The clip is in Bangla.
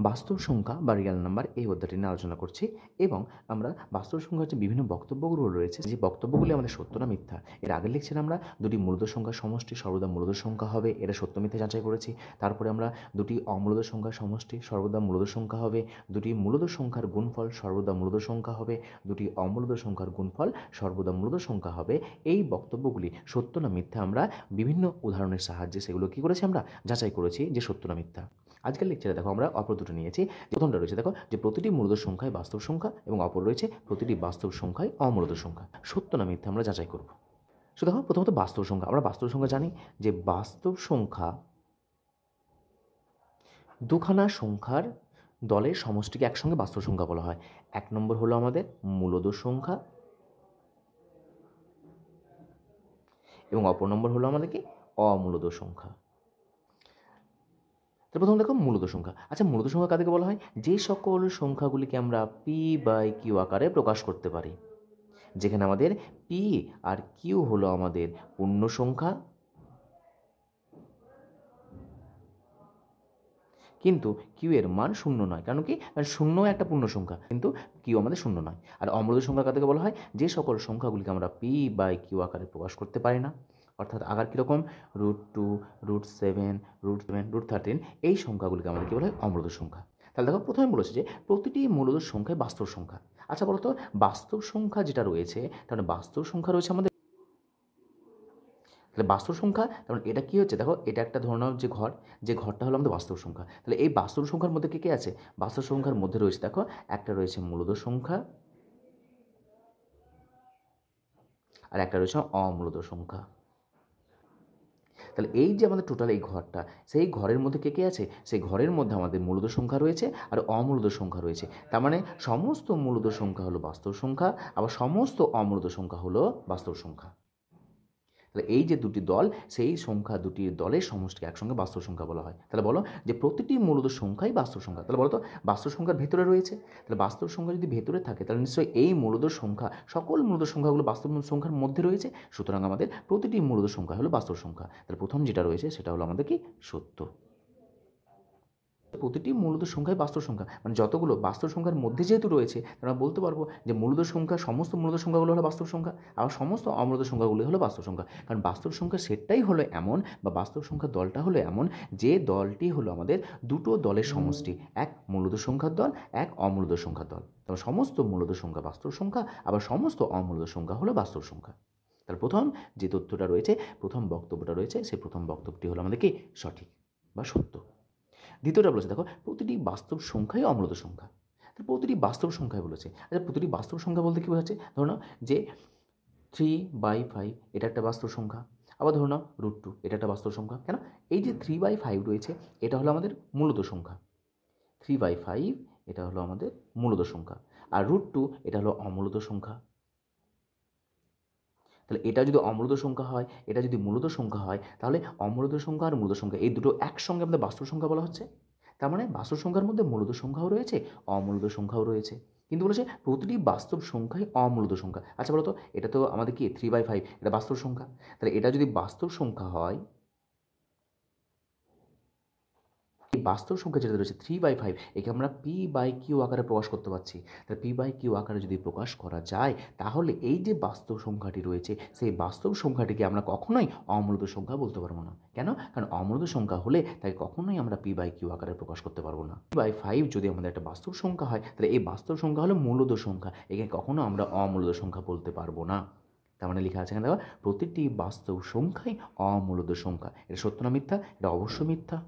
বাস্তব সংখ্যা বা রিয়েল নাম্বার এই অধ্যায়টি নিয়ে আলোচনা করছি এবং আমরা বাস্তব সংখ্যার যে বিভিন্ন বক্তব্যগুলো রয়েছে যে বক্তব্যগুলি আমাদের সত্য না মিথ্যা এর আগের লেকচারে আমরা দুটি মূলদ সংখ্যার সমষ্টি সর্বদা মূলদ সংখ্যা হবে এটা সত্য মিথ্যা যাচাই করেছি। তারপরে আমরা দুটি অমূলদ সংখ্যার সমষ্টি সর্বদা মূলদ সংখ্যা হবে, দুটি মূলদ সংখ্যার গুণফল সর্বদা মূলদ সংখ্যা হবে, দুটি অমূলদ সংখ্যার গুণফল সর্বদা মূলদ সংখ্যা হবে। এই বক্তব্যগুলি সত্য না মিথ্যা আমরা বিভিন্ন উদাহরণের সাহায্যে সেগুলো কী করেছি আমরা যাচাই করেছি যে সত্য না মিথ্যা। আজকের লেকচারে দেখো আমরা অপর দুটো নিয়েছি। প্রথমটা রয়েছে দেখো যে প্রতিটি মূলদ সংখ্যায় বাস্তব সংখ্যা এবং অপর রয়েছে প্রতিটি বাস্তব সংখ্যায় অমূলদ সংখ্যা। সত্য না মিথ্যা আমরা যাচাই করব। সো দেখো প্রথমত বাস্তব সংখ্যা, আমরা বাস্তব সংখ্যা জানি যে বাস্তব সংখ্যা দুখানা সংখ্যার দলের সমষ্টিকে একসঙ্গে বাস্তব সংখ্যা বলা হয়। এক নম্বর হলো আমাদের মূলদ সংখ্যা এবং অপর নম্বর হলো আমাদের কি অমূলদ সংখ্যা। তো প্রথম দেখো মূলদ সংখ্যা। আচ্ছা মূলদ সংখ্যা কাদেরকে বলা হয়? যে সকল সংখ্যাগুলিকে আমরা p/q আকারে প্রকাশ করতে পারি, যেখানে আমাদের p আর q হলো আমাদের পূর্ণ সংখ্যা কিন্তু q এর মান শূন্য নয়। কারণ কি? কারণ শূন্য একটা পূর্ণ সংখ্যা কিন্তু q আমাদের শূন্য নয়। আর অমূলদ সংখ্যা কাদেরকে বলা হয়? যে সকল সংখ্যাগুলিকে আমরা p/q আকারে প্রকাশ করতে পারি না, অর্থাৎ আকার কীরকম √2, √7, √13 এই সংখ্যাগুলিকে আমাদের কী বলা হয়? অমূলদ সংখ্যা। তাহলে দেখো প্রথমে বলেছে যে প্রতিটি মূলদ সংখ্যায় বাস্তব সংখ্যা। আচ্ছা বলো তো বাস্তব সংখ্যা যেটা রয়েছে তাহলে বাস্তব সংখ্যা রয়েছে আমাদের, তাহলে বাস্তব সংখ্যা তাহলে এটা কী হচ্ছে? দেখো এটা একটা ধরে নাও যে ঘরটা হলো আমাদের বাস্তব সংখ্যা। তাহলে এই বাস্তব সংখ্যার মধ্যে কে আছে? বাস্তব সংখ্যার মধ্যে রয়েছে দেখো একটা রয়েছে মূলদ সংখ্যা আর একটা রয়েছে অমূলদ সংখ্যা। তাহলে এই যে আমাদের টোটাল এই ঘরটা, সেই ঘরের মধ্যে কে আছে? সেই ঘরের মধ্যে আমাদের মূলদ সংখ্যা রয়েছে আর অমূলদ সংখ্যা রয়েছে। তার মানে সমস্ত মূলদ সংখ্যা হলো বাস্তব সংখ্যা, আবার সমস্ত অমূলদ সংখ্যা হলো বাস্তব সংখ্যা। তাহলে এই যে দুটি দল, সেই সংখ্যা দুটি দলের সমষ্টিকে একসঙ্গে বাস্তব সংখ্যা বলা হয়। তাহলে বলো যে প্রতিটি মূলদ সংখ্যাই বাস্তব সংখ্যা। তাহলে বলো তো বাস্তব সংখ্যার ভেতরে রয়েছে, তাহলে বাস্তব সংখ্যা যদি ভেতরে থাকে তাহলে নিশ্চয়ই এই মূলদ সংখ্যা সকল মূলদ সংখ্যাগুলো বাস্তব সংখ্যার মধ্যে রয়েছে। সুতরাং আমাদের প্রতিটি মূলদ সংখ্যা হলো বাস্তব সংখ্যা। তাহলে প্রথম যেটা রয়েছে সেটা হলো আমাদের কি সত্য। প্রতিটি মূলদ সংখ্যাই বাস্তব সংখ্যা, মানে যতগুলো বাস্তব সংখ্যার মধ্যে যেহেতু রয়েছে আমরা বলতে পারবো যে মূলদ সংখ্যা সমস্ত মূলদ সংখ্যাগুলো হলো বাস্তব সংখ্যা, আবার সমস্ত অমূলদ সংখ্যাগুলো হলো বাস্তব সংখ্যা। কারণ বাস্তব সংখ্যা সেটটাই হলো এমন বা বাস্তব সংখ্যার দলটা হলো এমন যে দলটি হলো আমাদের দুটো দলের সমষ্টি, এক মূলদ সংখ্যার দল, এক অমূলদ সংখ্যার দল। তবে সমস্ত মূলদ সংখ্যা বাস্তব সংখ্যা, আবার সমস্ত অমূলদ সংখ্যা হলো বাস্তব সংখ্যা। তাহলে প্রথম যে তথ্যটা রয়েছে, প্রথম বক্তব্যটা রয়েছে, সেই প্রথম বক্তব্যটি হলো আমাদের কি সঠিক বা সত্য। দ্বিতীয়টা বলেছে দেখো প্রতিটি বাস্তব সংখ্যাই অমূলদ সংখ্যা। তো প্রতিটি বাস্তব সংখ্যায় বলেছে। আচ্ছা প্রতিটি বাস্তব সংখ্যা বলতে কী বোঝাচ্ছে? ধরো নাও যে 3/5 এটা একটা বাস্তব সংখ্যা, আবার ধরো নাও √2 এটা একটা বাস্তব সংখ্যা। কেন? এই যে 3/5 রয়েছে এটা হলো আমাদের মূলদ সংখ্যা, 3/5 এটা হলো আমাদের মূলদ সংখ্যা, আর √2 এটা হলো অমূলদ সংখ্যা। তাহলে এটা যদি অমূলদ সংখ্যা হয়, এটা যদি মূলদ সংখ্যা হয়, তাহলে অমূলদ সংখ্যা আর মূলদ সংখ্যা এই দুটো একসঙ্গে আমাদের বাস্তব সংখ্যা বলা হচ্ছে। তার মানে বাস্তব সংখ্যার মধ্যে মূলদ সংখ্যাও রয়েছে, অমূলদ সংখ্যাও রয়েছে, কিন্তু বলেছে প্রতিটি বাস্তব সংখ্যাই অমূলদ সংখ্যা। আচ্ছা বলো তো এটা তো আমাদের কি 3/5 এটা বাস্তব সংখ্যা, তাহলে এটা যদি বাস্তব সংখ্যা হয়, এই বাস্তব সংখ্যা যেটা রয়েছে 3/5 একে আমরা p/q আকারে প্রকাশ করতে পারছি। তাহলে p/q আকারে যদি প্রকাশ করা যায় তাহলে এই যে বাস্তব সংখ্যাটি রয়েছে সেই বাস্তব সংখ্যাটিকে আমরা কখনোই অমূলদ সংখ্যা বলতে পারবো না। কেন? কারণ অমূলদ সংখ্যা হলে তাই কখনোই আমরা p/q আকারে প্রকাশ করতে পারবো না। p/5 যদি আমাদের একটা বাস্তব সংখ্যা হয় তাহলে এই বাস্তব সংখ্যা হলো মূলদ সংখ্যা, একে কখনো আমরা অমূলদ সংখ্যা বলতে পারবো না। তার মানে লেখা আছে এখানে দেখো প্রতিটি বাস্তব সংখ্যাই অমূলদ সংখ্যা। এটা সত্য না মিথ্যা? এটা অবশ্য মিথ্যা।